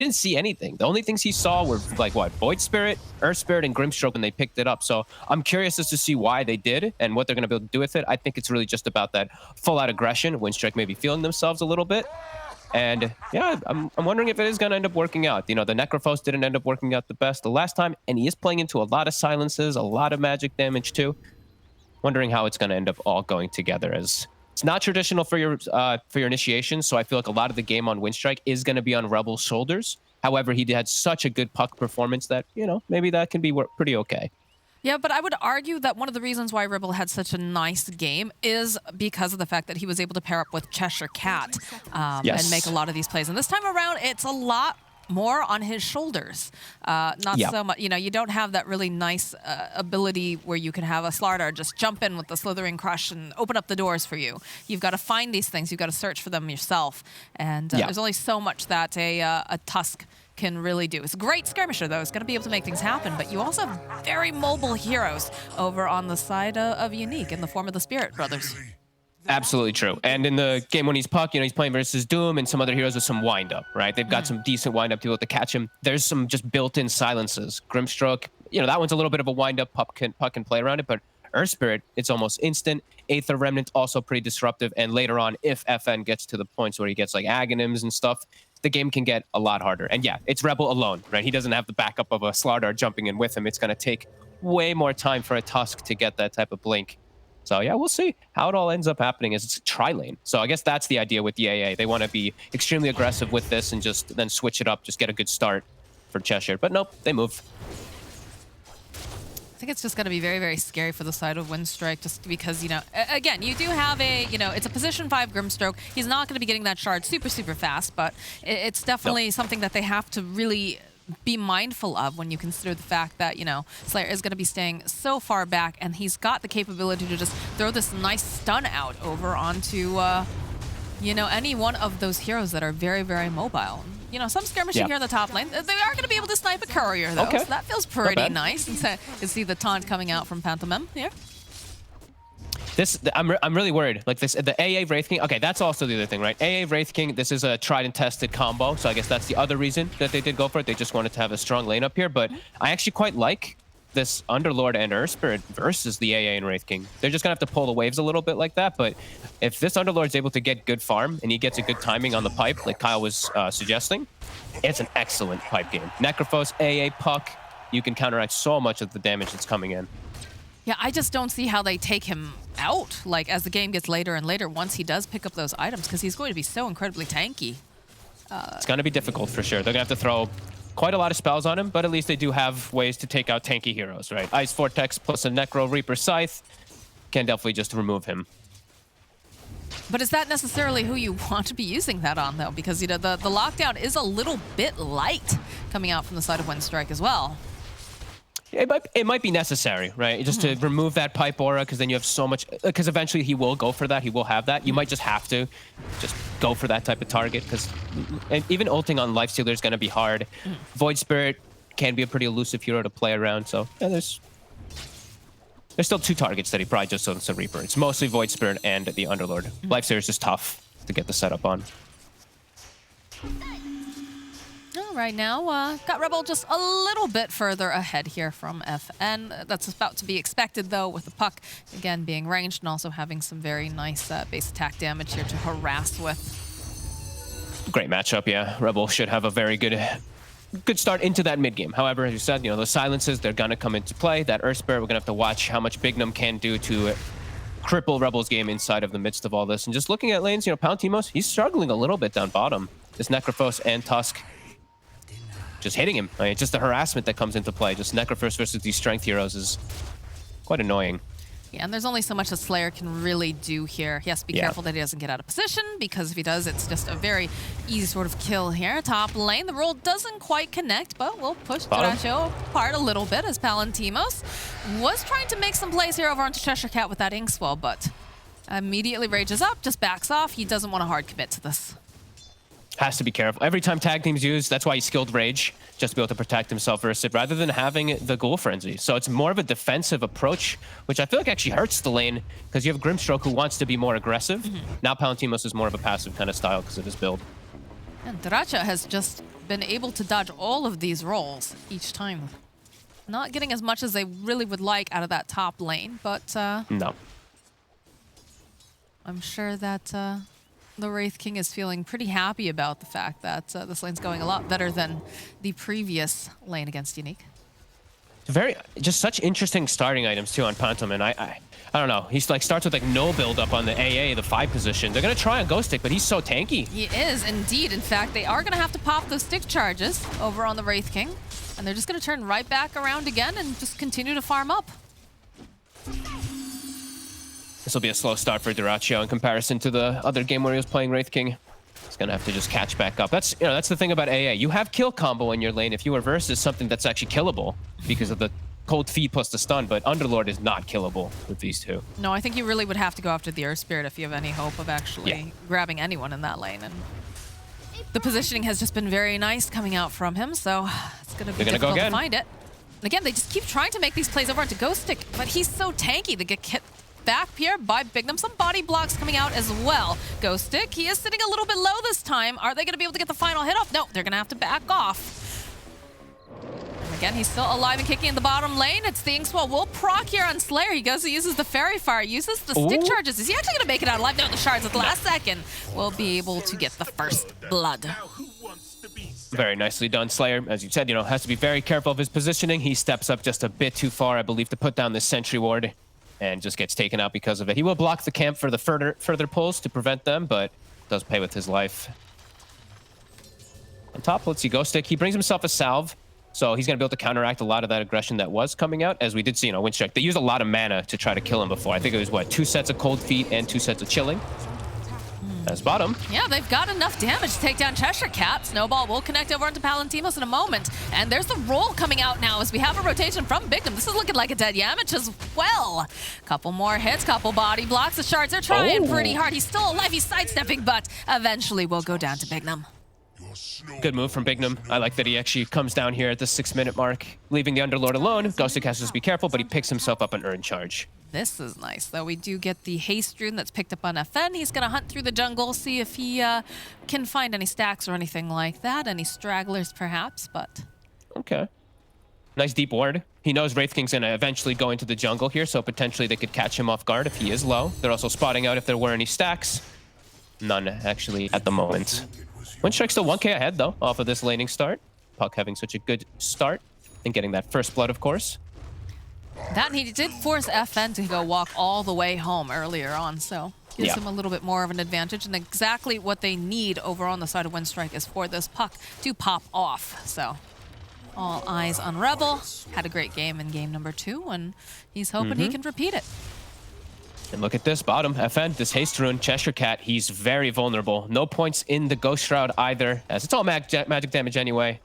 didn't see anything. The only things he saw were like what, Void Spirit, Earth Spirit, and Grimstroke when they picked it up. So I'm curious as to see why they did and what they're going to be able to do with it. I think it's really just about that full-out aggression. Winstrike maybe feeling themselves a little bit. And yeah, I'm wondering if it is going to end up working out. You know, the Necrophos didn't end up working out the best the last time, and he is playing into a lot of silences, a lot of magic damage too. Wondering how it's going to end up all going together, as it's not traditional for your initiation. So I feel like a lot of the game on Winstrike is going to be on Rebel's shoulders. However, he had such a good puck performance that, you know, maybe that can be pretty okay. Yeah, but I would argue that one of the reasons why Rebel had such a nice game is because of the fact that he was able to pair up with Cheshire Cat and make a lot of these plays. And this time around, it's a lot more on his shoulders. Not so much, you know, you don't have that really nice ability where you can have a Slardar just jump in with the Slithering Crush and open up the doors for you. You've got to find these things. You've got to search for them yourself. And there's only so much that a Tusk can really do. It's a great skirmisher, though. It's going to be able to make things happen, but you also have very mobile heroes over on the side of Unique in the form of the Spirit Brothers. Absolutely true. And in the game when he's puck, you know, he's playing versus Doom and some other heroes with some wind-up, right? They've got some decent wind-up to be able to catch him. There's some just built-in silences. Grimstroke, you know, that one's a little bit of a wind-up, puck can play around it, but Earth Spirit, it's almost instant. Aether Remnant, also pretty disruptive. And later on, if FN gets to the points where he gets like Aghanims and stuff, the game can get a lot harder. And yeah, it's Rebel alone, right? He doesn't have the backup of a Slardar jumping in with him. It's going to take way more time for a Tusk to get that type of blink. So yeah, we'll see how it all ends up happening. As it's a tri-lane. So I guess that's the idea with the AA. They want to be extremely aggressive with this and just then switch it up, just get a good start for Cheshire. But nope, they move. I think it's just going to be very, very scary for the side of Winstrike, just because, you know, again, you do have a, you know, it's a position 5 Grimstroke. He's not going to be getting that shard super, super fast, but it's definitely something that they have to really be mindful of when you consider the fact that, you know, Slayer is going to be staying so far back, and he's got the capability to just throw this nice stun out over onto, you know, any one of those heroes that are very, very mobile. You know, some skirmishing here in the top lane. They are going to be able to snipe a courier, though, so that feels pretty nice. You can see the taunt coming out from Pantomime here. I'm really worried. Like this, the AA Wraith King. Okay, that's also the other thing, right? AA Wraith King. This is a tried and tested combo, so I guess that's the other reason that they did go for it. They just wanted to have a strong lane up here, but I actually quite like this Underlord and Earth Spirit versus the AA and Wraith King. They're just gonna have to pull the waves a little bit like that, but if this Underlord's able to get good farm and he gets a good timing on the pipe, like Kyle was suggesting, it's an excellent pipe game. Necrophos, AA, Puck, you can counteract so much of the damage that's coming in. Yeah, I just don't see how they take him out, like, as the game gets later and later once he does pick up those items, because he's going to be so incredibly tanky. It's gonna be difficult for sure. They're gonna have to throw quite a lot of spells on him, but at least they do have ways to take out tanky heroes, right? Ice Vortex plus a Necro Reaper Scythe can definitely just remove him. But is that necessarily who you want to be using that on, though? Because, you know, the lockdown is a little bit light coming out from the side of Winstrike as well. It might be necessary, right? Just to remove that pipe aura, because then you have so much, because eventually he will go for that, he will have that. You might just have to just go for that type of target, because even ulting on Lifestealer is going to be hard. Void Spirit can be a pretty elusive hero to play around, so yeah, there's still 2 targets that he probably just owns a Reaper. It's mostly Void Spirit and the Underlord. Lifestealer is just tough to get the setup on. Right now, got Rebel just a little bit further ahead here from FN. That's about to be expected, though, with the puck, again, being ranged and also having some very nice base attack damage here to harass with. Great matchup, yeah. Rebel should have a very good start into that mid game. However, as you said, you know, the silences, they're going to come into play. That Earth Spirit, we're going to have to watch how much Bignum can do to cripple Rebel's game inside of the midst of all this. And just looking at lanes, you know, Pantomime, he's struggling a little bit down bottom. This Necrophos and Tusk just hitting him. I mean, just the harassment that comes into play. Just Necrophos versus these strength heroes is quite annoying. Yeah, and there's only so much a Slayer can really do here. He has to be careful that he doesn't get out of position, because if he does, it's just a very easy sort of kill here. Top lane, the roll doesn't quite connect, but we'll push Dota2 apart a little bit as Palantimos was trying to make some plays here over onto Cheshire Cat with that Inkswell, but immediately rages up, just backs off. He doesn't want to hard commit to this. Has to be careful. Every time tag team's used, that's why he skilled Rage, just to be able to protect himself versus it, rather than having the Ghoul Frenzy. So it's more of a defensive approach, which I feel like actually hurts the lane, because you have Grimstroke who wants to be more aggressive. Now Palantimos is more of a passive kind of style because of his build. And Daracha has just been able to dodge all of these rolls each time. Not getting as much as they really would like out of that top lane, but no. I'm sure that the Wraith King is feeling pretty happy about the fact that this lane's going a lot better than the previous lane against Unique. Just such interesting starting items too on Pantomin. I don't know. He's like starts with like no build up on the AA, the 5 position. They're gonna try on Ghost Stick, but he's so tanky. He is indeed. In fact, they are gonna have to pop those stick charges over on the Wraith King, and they're just gonna turn right back around again and just continue to farm up. This will be a slow start for Dyrachyo in comparison to the other game where he was playing Wraith King. He's gonna have to just catch back up. That's that's the thing about AA. You have kill combo in your lane if you reverse is something that's actually killable because of the cold feet plus the stun, but Underlord is not killable with these two. No, I think you really would have to go after the Earth Spirit if you have any hope of actually grabbing anyone in that lane. And the positioning has just been very nice coming out from him, so it's gonna be difficult to find it. And again, they just keep trying to make these plays over onto Ghost Stick, but he's so tanky. They get hit back here by Bignum. Some body blocks coming out as well. Ghost Stick, he is sitting a little bit low this time. Are they going to be able to get the final hit off? No, they're going to have to back off. And again, he's still alive and kicking in the bottom lane. It's the Inkswell will proc here on Slayer. He goes, he uses the Fairy Fire, uses the stick charges. Is he actually going to make it out alive? No, the shards at the last second will be able to get the first blood. Very nicely done, Slayer. As you said, has to be very careful of his positioning. He steps up just a bit too far, I believe, to put down this sentry ward, and just gets taken out because of it. He will block the camp for the further pulls to prevent them, but does pay with his life. On top, let's see, Ghost Stick. He brings himself a salve, so he's going to be able to counteract a lot of that aggression that was coming out, as we did see, Winstrike. They used a lot of mana to try to kill him before. I think it was, what, 2 sets of Cold Feet and 2 sets of Chilling. That's bottom. Yeah, they've got enough damage to take down Cheshire Cat. Snowball will connect over onto Palantimos in a moment. And there's the roll coming out now as we have a rotation from Bignum. This is looking like a dead Yamich as well. Couple more hits, couple body blocks. The shards are trying pretty hard. He's still alive. He's sidestepping, but eventually will go down to Bignum. Good move from Bignum. I like that he actually comes down here at the 6-minute mark, leaving the Underlord alone. Ghost Stick has to just be careful, but he picks himself up an Urn Charge. This is nice, though. We do get the Haste Rune that's picked up on FN. He's going to hunt through the jungle, see if he can find any stacks or anything like that. Any stragglers, perhaps, but... Okay. Nice deep ward. He knows Wraith King's going to eventually go into the jungle here, so potentially they could catch him off guard if he is low. They're also spotting out if there were any stacks. None, actually, at the moment. Winstrike still 1k ahead, though, off of this laning start. Puck having such a good start and getting that first blood, of course. That, and he did force FN to go walk all the way home earlier on, so gives him a little bit more of an advantage. And exactly what they need over on the side of Winstrike is for this puck to pop off. So all eyes on Rebel. Had a great game in game number 2, and he's hoping he can repeat it. And look at this bottom, FN, this Haste Rune, Cheshire Cat, he's very vulnerable. No points in the Ghost Shroud either, as it's all magic damage anyway.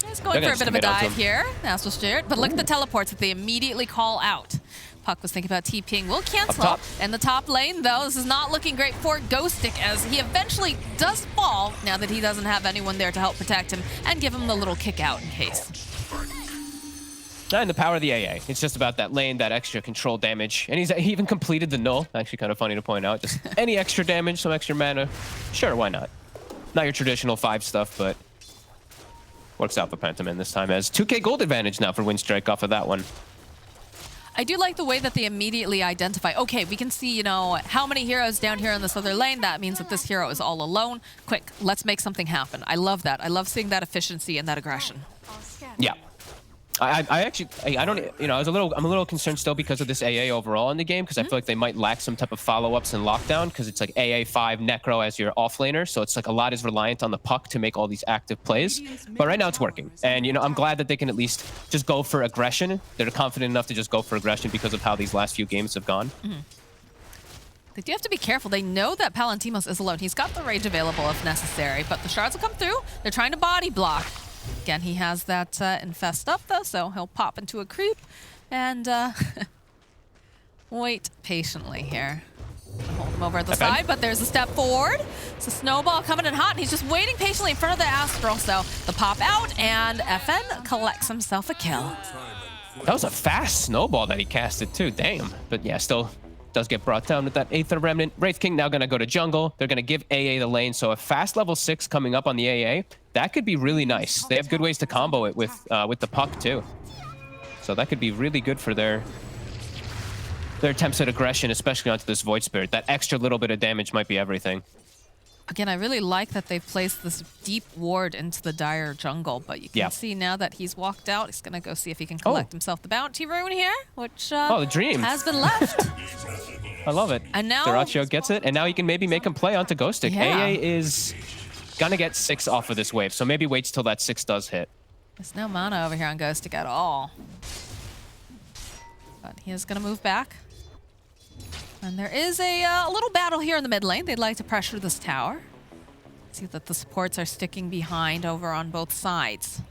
He's going for a bit of a dive here, Astral Spirit, but look at the teleports that they immediately call out. Puck was thinking about TPing, will cancel. In the top lane, though, this is not looking great for Ghost Stick, as he eventually does fall, now that he doesn't have anyone there to help protect him and give him the little kick out in case. And the power of the AA. It's just about that lane, that extra control damage. And he even completed the null. Actually kind of funny to point out. Just any extra damage, some extra mana. Sure, why not? Not your traditional 5 stuff, but works out for Pantomin this time as 2k gold advantage now for Winstrike off of that one. I do like the way that they immediately identify, okay, we can see, how many heroes down here in this other lane. That means that this hero is all alone. Quick, let's make something happen. I love that. I love seeing that efficiency and that aggression. Yeah. I don't, I'm a little concerned still because of this AA overall in the game, because I feel like they might lack some type of follow-ups and lockdown, because it's like AA5 Necro as your offlaner, so it's like a lot is reliant on the puck to make all these active plays. But right now it's working, and I'm glad that they can at least just go for aggression. They're confident enough to just go for aggression because of how these last few games have gone. They do have to be careful. They know that Palantimos is alone. He's got the rage available if necessary, but the shards will come through. They're trying to body block. Again, he has that infest up, though, so he'll pop into a creep and wait patiently here. Hold him over at the side, but there's a step forward. It's a Snowball coming in hot, and he's just waiting patiently in front of the Astral, so the pop out, and FN collects himself a kill. That was a fast Snowball that he casted, too. Damn. But yeah, still Does get brought down with that Aether Remnant. Wraith King now going to go to jungle. They're going to give AA the lane. So a fast level 6 coming up on the AA, that could be really nice. They have good ways to combo it with the puck too. So that could be really good for their attempts at aggression, especially onto this Void Spirit. That extra little bit of damage might be everything. Again, I really like that they've placed this deep ward into the Dire jungle, but you can see now that he's walked out, he's going to go see if he can collect himself the bounty rune here, which the dream has been left. I love it. And now Dyrachyo gets it, and now he can maybe make him play onto Ghostic. AA is going to get 6 off of this wave, so maybe waits till that 6 does hit. There's no mana over here on Ghostic at all. But he is going to move back. And there is a little battle here in the mid lane. They'd like to pressure this tower. See that the supports are sticking behind over on both sides.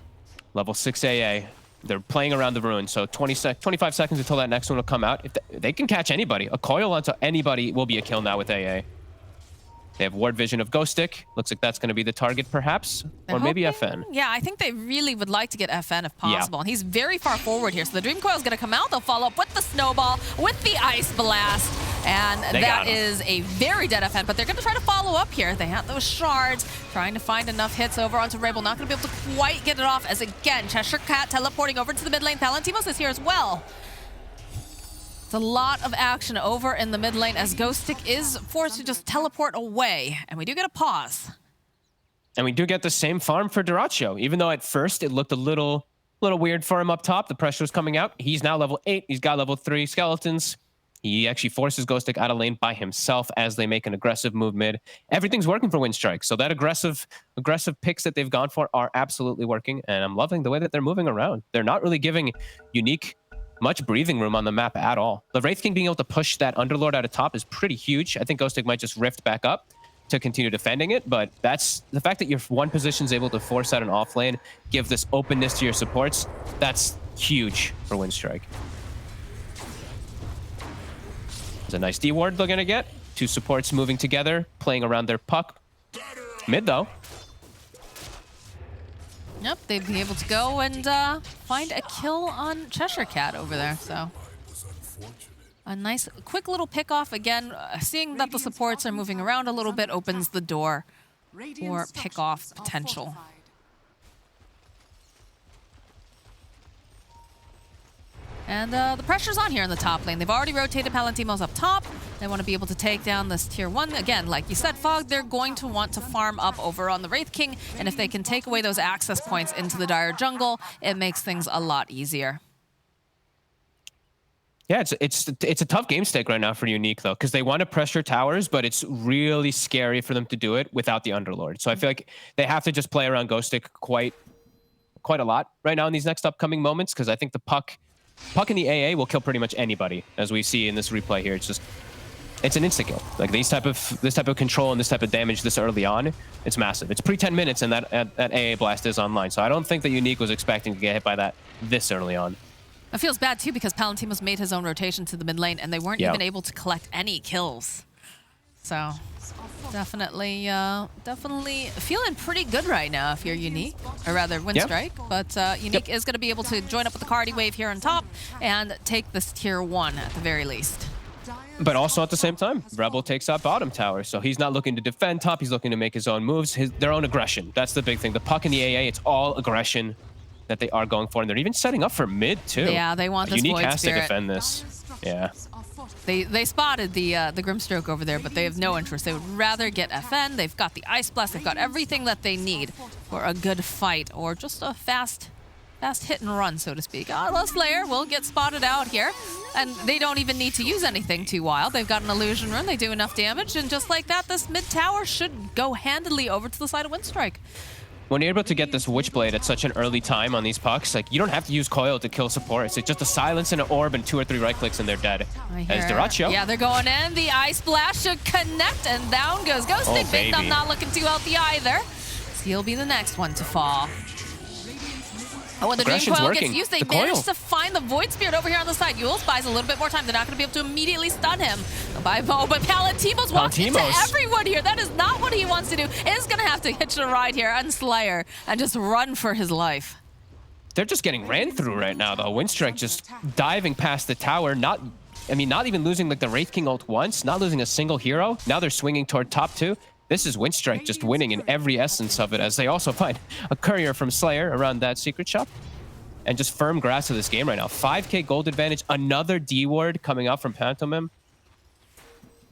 Level 6 AA. They're playing around the ruin, so 25 seconds until that next one will come out. If they can catch anybody. A coil onto anybody will be a kill now with AA. They have ward vision of Ghostic. Looks like that's going to be the target, perhaps. Or maybe FN. Yeah, I think they really would like to get FN if possible. And he's very far forward here. So the Dream Coil is going to come out. They'll follow up with the Snowball, with the Ice Blast. And that is a very dead FN. But they're going to try to follow up here. They have those shards, trying to find enough hits over onto Rabel. Not going to be able to quite get it off, as again, Cheshire Cat teleporting over to the mid lane. Palantimos is here as well. A lot of action over in the mid lane as Ghostic is forced to just teleport away. And we do get a pause. And we do get the same farm for Dyrachyo. Even though at first it looked a little weird for him up top, the pressure was coming out. He's now level 8. He's got level 3 skeletons. He actually forces Ghostic out of lane by himself as they make an aggressive move mid. Everything's working for Winstrike. So that aggressive picks that they've gone for are absolutely working. And I'm loving the way that they're moving around. They're not really giving Unique much breathing room on the map at all. The Wraith King being able to push that Underlord out of top is pretty huge. I think Ghostic might just rift back up to continue defending it, but that's the fact that your one position is able to force out an off lane, give this openness to your supports. That's huge for Winstrike. There's a nice D ward they're gonna get. 2 supports moving together, playing around their puck. Mid though. Yep, they'd be able to go and find a kill on Cheshire Cat over there. So a nice, quick little pick off. Again, seeing that the supports are moving around a little bit opens the door for pick off potential. And the pressure's on here in the top lane. They've already rotated Palantimos up top. They want to be able to take down this tier 1. Again, like you said, Fog, they're going to want to farm up over on the Wraith King. And if they can take away those access points into the Dire jungle, it makes things a lot easier. Yeah, it's a tough game stake right now for Unique, though, because they want to pressure towers, but it's really scary for them to do it without the Underlord. So I feel like they have to just play around Ghostic quite a lot right now in these next upcoming moments, because I think the puck in the AA will kill pretty much anybody, as we see in this replay here. It's an insta kill. Like this type of control and this type of damage this early on, it's massive. It's pre 10 minutes and that AA blast is online. So I don't think that Unique was expecting to get hit by that this early on. It feels bad too because Palantimos made his own rotation to the mid lane and they weren't even able to collect any kills. So definitely feeling pretty good right now if you're Unique, or rather Winstrike. But Unique is going to be able to join up with the Cardi wave here on top and take this tier 1 at the very least. But also at the same time, Rebel takes out bottom tower, so he's not looking to defend top, he's looking to make his own moves, their own aggression. That's the big thing. The puck in the AA, it's all aggression that they are going for, and they're even setting up for mid too. Yeah, they want this Unique Void has Spirit. to defend this. Yeah. They spotted the Grimstroke over there, but they have no interest. They would rather get FN. They've got the Ice Blast. They've got everything that they need for a good fight or just a fast hit and run, so to speak. Lost Slayer will get spotted out here, and they don't even need to use anything too wild. They've got an Illusion Rune. They do enough damage, and just like that, this mid tower should go handily over to the side of Winstrike. When you're able to get this Witchblade at such an early time on these pucks, like you don't have to use Coil to kill supports. It's just a silence and an orb and 2 or 3 right clicks and they're dead. As Dyrachyo. Yeah, they're going in. The Ice Blast should connect and down goes Ghostic. Big Thumb not looking too healthy either. So he'll be the next one to fall. Oh, when the Dream Coil gets used, they managed to find the Void Spirit over here on the side. Yules buys a little bit more time. They're not going to be able to immediately stun him. But Palantimos walks into everyone here. That is not what he wants to do. Is going to have to hitch a ride here on Slayer and just run for his life. They're just getting ran through right now, though. Winstrike just diving past the tower, not I mean, not even losing like the Wraith King ult once, not losing a single hero. Now they're swinging toward top 2. This is Winstrike just winning in every essence of it, as they also find a courier from Slayer around that secret shop. And just firm grasp of this game right now. 5k gold advantage, another D ward coming out from Pantomime.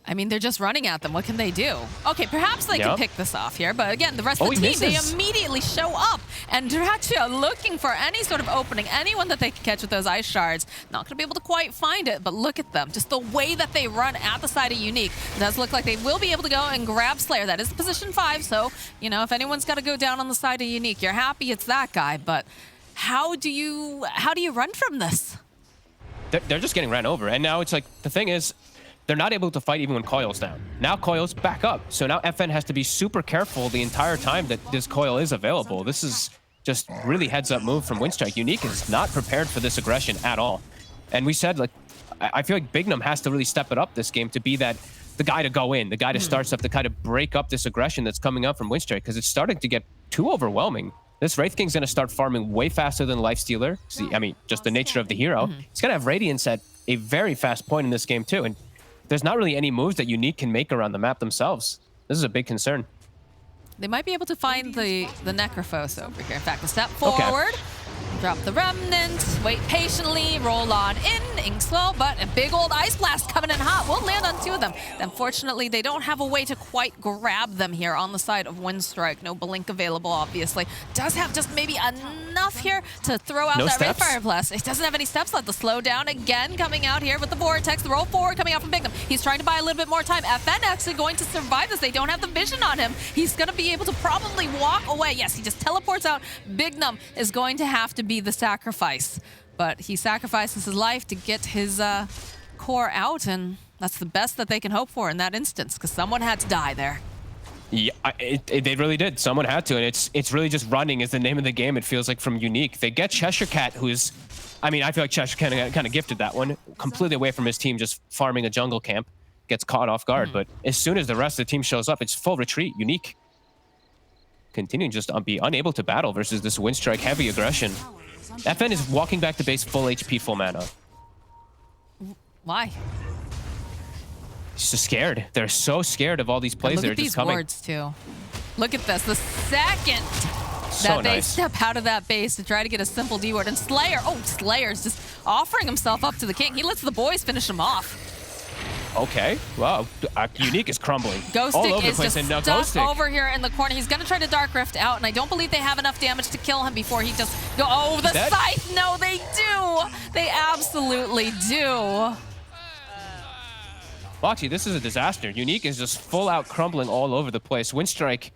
I mean, they're just running at them. What can they do? Okay, perhaps they can pick this off here, but again, the rest of the team, they immediately show up. And Dota2 looking for any sort of opening, anyone that they can catch with those ice shards. Not going to be able to quite find it, but look at them. Just the way that they run at the side of Unique. It does look like they will be able to go and grab Slayer. That is position 5, so, you know, if anyone's got to go down on the side of Unique, you're happy it's that guy, but how do you run from this? They're just getting ran over, and now it's like, the thing is, they're not able to fight even when Coil's down. Now Coil's back up. So now FN has to be super careful the entire time that this Coil is available. This is just really heads-up move from Winstrike. Unique is not prepared for this aggression at all. And we said, like, I feel like Bignum has to really step it up this game to be the guy to go in, the guy to start stuff, to kind of break up this aggression that's coming up from Winstrike, because it's starting to get too overwhelming. This Wraith King's going to start farming way faster than Lifestealer. See, I mean, just the nature of the hero. He's going to have Radiance at a very fast point in this game, too. And there's not really any moves that Unique can make around the map themselves. This is a big concern. They might be able to find the Necrophos over here. In fact, a step forward, drop the Remnant, wait patiently, roll on in, slow, but a big old Ice Blast coming in hot. We'll land on 2 of them. Unfortunately, they don't have a way to quite grab them here on the side of Winstrike. No Blink available, obviously. Does have just maybe enough here to throw out that Red Fire Blast. It doesn't have any steps left. The slowdown again coming out here with the Vortex. The roll forward coming out from Bignum. He's trying to buy a little bit more time. FN actually going to survive this. They don't have the vision on him. He's going to be able to probably walk away. Yes, he just teleports out. Bignum is going to have to be the sacrifice. But he sacrifices his life to get his core out, and that's the best that they can hope for in that instance, because someone had to die there. Yeah, they really did. Someone had to, and it's really just running is the name of the game, it feels like, from Unique. They get Cheshire Cat, who's, I mean, I feel like Cheshire Cat kind of gifted that one, completely away from his team, just farming a jungle camp, gets caught off guard. But as soon as the rest of the team shows up, it's full retreat. Unique continuing just to be unable to battle versus this Winstrike heavy aggression. FN is walking back to base full HP, full mana. Why? He's just scared. They're so scared of all these plays that are just coming. Look at these wards, too. Look at this. The second that they step out of that base to try to get a simple D ward. And Slayer, Slayer's just offering himself up to the king. He lets the boys finish him off. Okay, wow. Unique is crumbling. Ghostic is just stuck over here in the corner. He's going to try to Dark Rift out, and I don't believe they have enough damage to kill him before he just go. Oh, the Scythe! No, they do! They absolutely do. Well, actually, this is a disaster. Unique is just full out crumbling all over the place. Winstrike,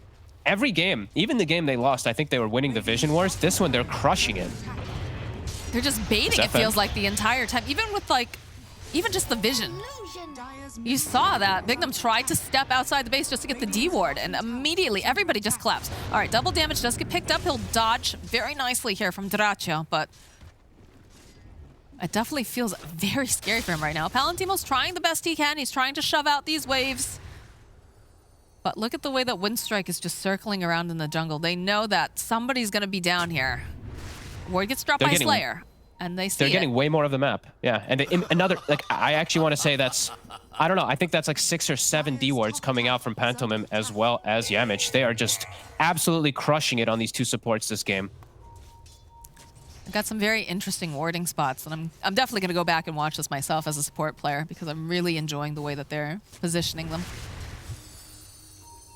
every game, even the game they lost, I think they were winning the Vision Wars. This one, they're crushing it. They're just baiting, it feels like, the entire time. Even with, like, even just the Vision. You saw that. Bignum tried to step outside the base just to get the D ward, and immediately everybody just collapsed. All right, double damage does get picked up. He'll dodge very nicely here from Dota2, but it definitely feels very scary for him right now. Palantimo's trying the best he can. He's trying to shove out these waves. But look at the way that Winstrike is just circling around in the jungle. They know that somebody's going to be down here. Ward gets dropped by Slayer. And they see they're getting way more of the map. Yeah, and another, like, I actually want to say that's, I don't know, I think that's like 6 or 7 D wards coming out from Pantomime as well as Yamich. They are just absolutely crushing it on these 2 supports this game. I've got some very interesting warding spots, and I'm definitely going to go back and watch this myself as a support player, because I'm really enjoying the way that they're positioning them.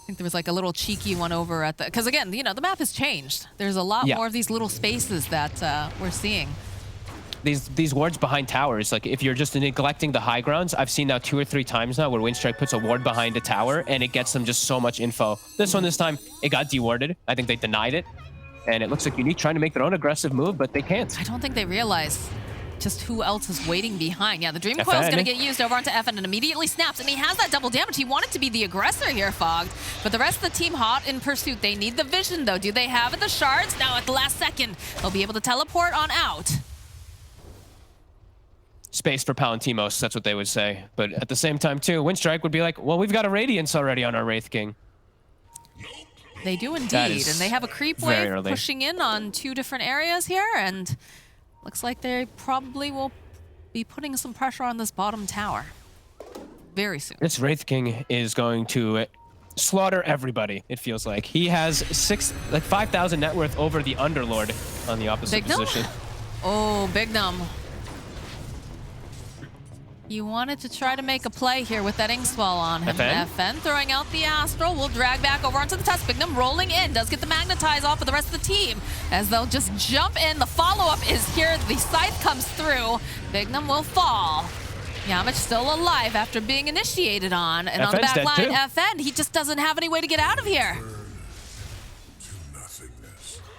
I think there was like a little cheeky one over at the, because again, you know, the map has changed. There's a lot more of these little spaces that we're seeing. These wards behind towers, like if you're just neglecting the high grounds, I've seen now 2 or 3 times now where Winstrike puts a ward behind a tower and it gets them just so much info. This time, it got dewarded. I think they denied it. And it looks like Unique trying to make their own aggressive move, but they can't. I don't think they realize just who else is waiting behind. Yeah, the Dream Coil is going to get used over onto FN and immediately snaps. And he has that double damage. He wanted to be the aggressor here, Fogged. But the rest of the team hot in pursuit. They need the vision, though. Do they have it? The shards? Now at the last second, they'll be able to teleport on out. Space for Palantimos, that's what they would say. But at the same time, too, Winstrike would be like, well, we've got a Radiance already on our Wraith King. They do indeed, and they have a creep wave pushing in on 2 different areas here, and looks like they probably will be putting some pressure on this bottom tower very soon. This Wraith King is going to slaughter everybody, it feels like. He has 5,000 net worth over the Underlord on the opposite position. Oh, Bignum. You wanted to try to make a play here with that Inkswell on him. FN throwing out the Astral, will drag back over onto the test. Bignum rolling in, does get the Magnetize off of the rest of the team as they'll just jump in. The follow-up is here, the Scythe comes through. Bignum will fall. Yamich still alive after being initiated on. And on the back line, FN, he just doesn't have any way to get out of here.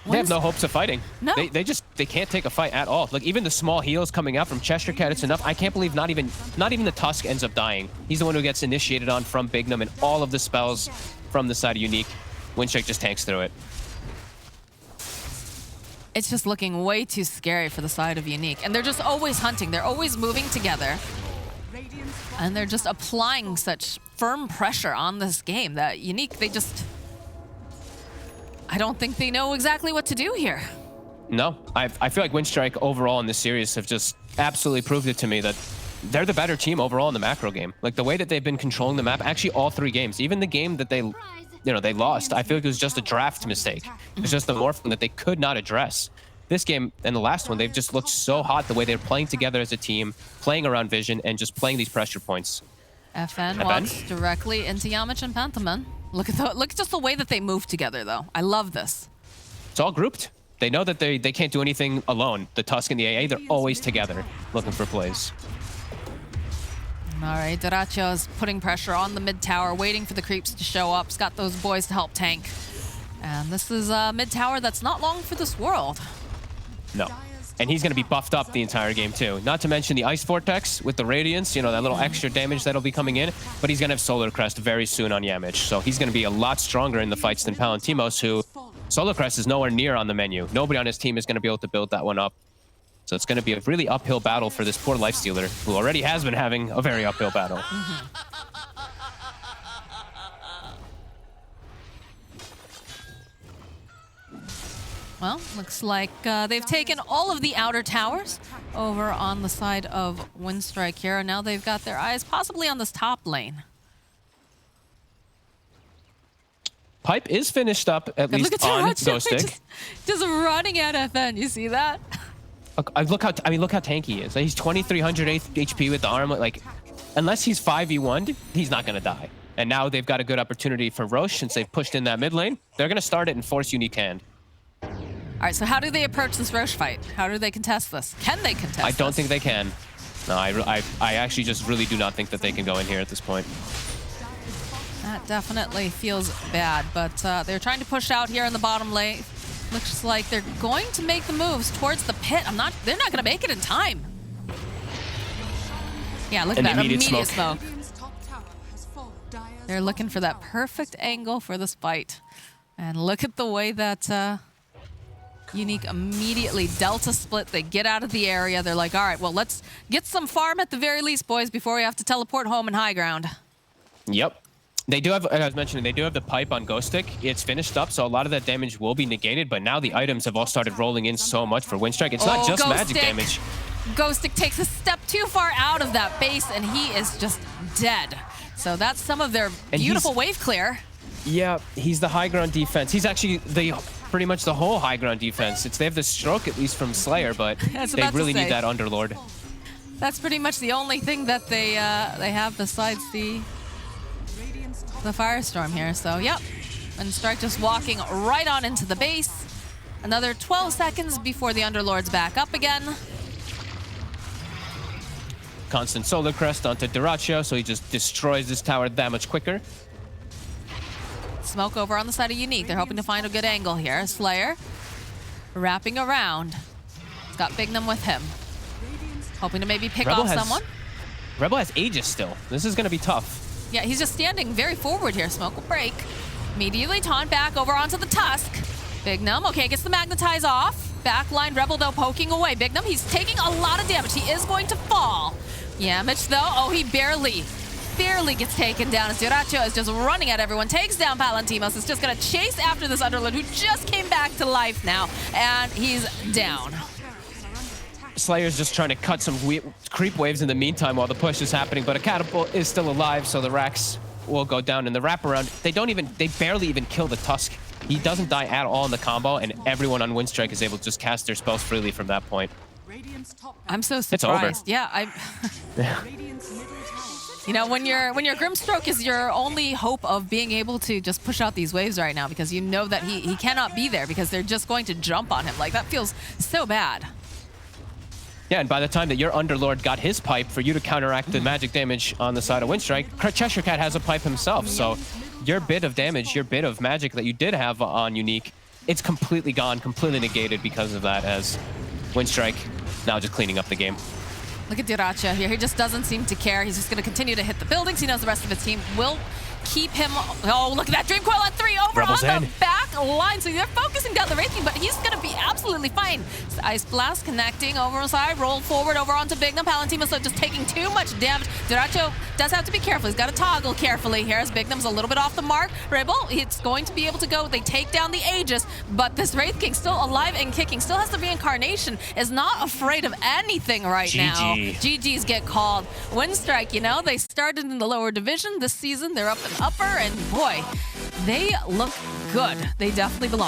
They have no hopes of fighting. No. They can't take a fight at all. Like, even the small heals coming out from Cheshire Cat, it's enough. I can't believe not even the Tusk ends up dying. He's the one who gets initiated on from Bignum, and all of the spells from the side of Unique. Winstrike just tanks through it. It's just looking way too scary for the side of Unique. And they're just always hunting. They're always moving together. And they're just applying such firm pressure on this game that Unique, I don't think they know exactly what to do here. No, I feel like Winstrike overall in this series have just absolutely proved it to me that they're the better team overall in the macro game. Like, the way that they've been controlling the map, actually all 3 games, even the game that they lost, I feel like it was just a draft mistake. It was just the morphing that they could not address. This game and the last one, they've just looked so hot the way they're playing together as a team, playing around Vision, and just playing these pressure points. FN walks directly into Yamich and Pantherman. Look at just the way that they move together, though. I love this. It's all grouped. They know that they can't do anything alone. The Tusk and the AA, they're always together, looking for plays. All right, Dota2 is putting pressure on the mid tower, waiting for the creeps to show up. He's got those boys to help tank. And this is a mid tower that's not long for this world. No. And he's going to be buffed up the entire game, too. Not to mention the Ice Vortex with the Radiance, that little extra damage that'll be coming in. But he's going to have Solar Crest very soon on Yamich. So he's going to be a lot stronger in the fights than Palantimos, who Solar Crest is nowhere near on the menu. Nobody on his team is going to be able to build that one up. So it's going to be a really uphill battle for this poor Lifestealer, who already has been having a very uphill battle. Well, looks like they've taken all of the outer towers over on the side of Winstrike here, and now they've got their eyes possibly on this top lane. Pipe is finished up, at least on Ghostic. Just running at FN, you see that? Look how tanky he is. He's 2,300 HP with the armlet. Like, unless he's 5v1'd, he's not going to die. And now they've got a good opportunity for Roche since they've pushed in that mid lane. They're going to start it and force Unique hand. All right, so how do they approach this Roche fight? How do they contest this? Can they contest this? I don't think they can. No, I actually just really do not think that they can go in here at this point. That definitely feels bad, but they're trying to push out here in the bottom lane. Looks like they're going to make the moves towards the pit. They're not going to make it in time. Yeah, look at that immediate smoke. They're looking for that perfect angle for this fight. And look at the way that Unique immediately Delta split. They get out of the area. They're like, all right, well, let's get some farm at the very least, boys, before we have to teleport home in high ground. Yep. They do have, as I was mentioning, they do have the pipe on Ghostic. It's finished up, so a lot of that damage will be negated, but now the items have all started rolling in so much for Winstrike. It's not just magic damage. Ghostic takes a step too far out of that base, and he is just dead. So that's some of their beautiful wave clear. Yeah, he's the high ground defense. He's actually pretty much the whole high ground defense. They have the stroke at least from Slayer, but they really need that Underlord. That's pretty much the only thing that they have besides the Firestorm here. So yep, Winstrike just walking right on into the base. Another 12 seconds before the Underlord's back up again. Constant Solar Crest onto Dota2, so he just destroys this tower that much quicker. Smoke over on the side of Unique. They're hoping to find a good angle here. Slayer wrapping around. He's got Bignum with him. Hoping to maybe pick off someone. Rebel has Aegis still. This is going to be tough. Yeah, he's just standing very forward here. Smoke will break. Immediately taunt back over onto the Tusk. Bignum, okay, gets the Magnetize off. Backline Rebel, though, poking away. Bignum, he's taking a lot of damage. He is going to fall. Yamich, though, oh, he barely gets taken down as Dota2 is just running at everyone. Takes down Palantimos. Is just going to chase after this Underlord who just came back to life now. And he's down. Slayer's just trying to cut some creep waves in the meantime while the push is happening, but a catapult is still alive, so the racks will go down in the wraparound. They barely even kill the Tusk. He doesn't die at all in the combo, and everyone on Winstrike is able to just cast their spells freely from that point. I'm so surprised. It's over. Yeah, you know, when your Grimstroke is your only hope of being able to just push out these waves right now, because you know that he cannot be there because they're just going to jump on him. Like, that feels so bad. Yeah, and by the time that your Underlord got his pipe for you to counteract the magic damage on the side of Winstrike, Cheshire Cat has a pipe himself. So your bit of damage, your bit of magic that you did have on Unique, it's completely gone, completely negated because of that, as Winstrike now just cleaning up the game. Look at Dota2 here. He just doesn't seem to care. He's just going to continue to hit the buildings. He knows the rest of his team will keep him. Oh, look at that Dream Coil at 3 over Rebels on the back line. So they're focusing down the Wraith King, but he's going to be absolutely fine. So Ice Blast connecting over side, roll forward over onto Bignum. Palantima's just taking too much damage. Dota2 does have to be careful. He's got to toggle carefully here as Bignum's a little bit off the mark. Rebel, it's going to be able to go. They take down the Aegis, but this Wraith King still alive and kicking, still has the reincarnation, is not afraid of anything right now. GGs get called. Winstrike, you know, they started in the lower division this season. They're up and upper, and boy, they look good. They definitely belong.